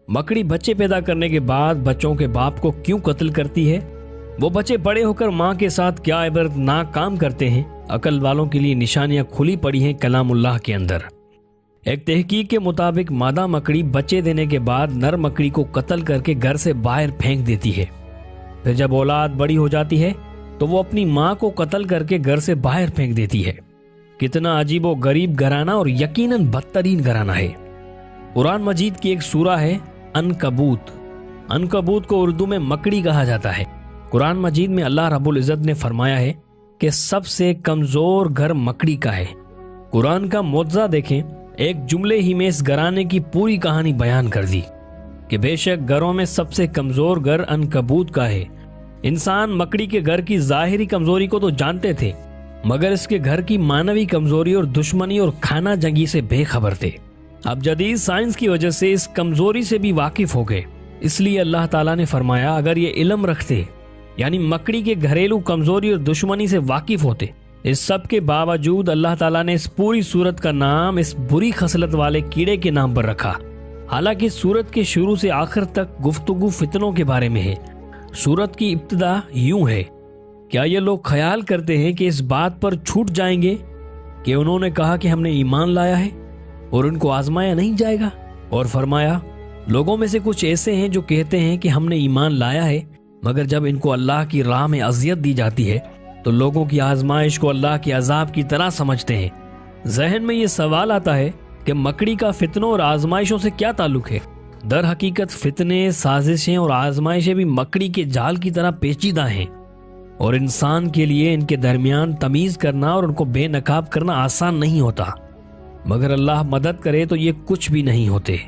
मकड़ी बच्चे पैदा करने के बाद बच्चों के बाप को क्यों कत्ल करती है? वो बच्चे बड़े होकर माँ के साथ क्या इबरतनाक काम करते हैं? अकल वालों के लिए निशानियां खुली पड़ी हैं कलामुल्लाह के अंदर। एक तहकीक के मुताबिक मादा मकड़ी बच्चे देने के बाद नर मकड़ी को कत्ल करके घर से बाहर फेंक देती है। फिर जब औलाद बड़ी हो जाती है तो वो अपनी माँ को कत्ल करके घर से बाहर फेंक देती है। कितना अजीबो गरीब घराना और यकीनन बदतरीन घराना है। कुरान मजीद की एक सूरा है अनकबूत। अनकबूत को उर्दू में मकड़ी कहा जाता है। कुरान मजीद में अल्लाह रब्बुल इज़्ज़त ने फरमाया है कि सबसे कमजोर घर मकड़ी का है। कुरान का मुआवजा देखें, एक जुमले ही में इस घराने की पूरी कहानी बयान कर दी कि बेशक घरों में सबसे कमजोर घर अनकबूत का है। इंसान मकड़ी के घर की जाहिरी कमजोरी को तो जानते थे, मगर इसके घर की मानवी कमजोरी और दुश्मनी और खाना जंगी से बेखबर थे। अब जदीद साइंस की वजह से इस कमजोरी से भी वाकिफ हो गए। इसलिए अल्लाह ताला ने फरमाया, अगर ये इल्म रखते, यानी मकड़ी के घरेलू कमजोरी और दुश्मनी से वाकिफ होते, इस सब के बावजूद अल्लाह ताला ने इस पूरी सूरत का नाम इस बुरी खसलत वाले कीड़े के नाम पर रखा। हालांकि सूरत के शुरू से आखिर तक गुफ्तगू फितनों के बारे में है। सूरत की इब्तिदा यूं है, क्या ये लोग ख्याल करते हैं कि इस बात पर छूट जाएंगे कि उन्होंने कहा कि हमने ईमान लाया है और उनको आजमाया नहीं जाएगा? और फरमाया, लोगों में से कुछ ऐसे हैं जो कहते हैं कि हमने ईमान लाया है, मगर जब इनको अल्लाह की राह में अजियत दी जाती है तो लोगों की आजमाइश को अल्लाह के अजाब की तरह समझते हैं। जहन में ये सवाल आता है कि मकड़ी का फितनों और आजमाइशों से क्या ताल्लुक है? दर हकीकत फितने, साजिशें और आजमाइशें भी मकड़ी के जाल की तरह पेचीदा हैं और इंसान के लिए इनके दरमियान तमीज करना और उनको बेनकाब करना आसान नहीं होता, मगर अल्लाह मदद करे तो ये कुछ भी नहीं होते।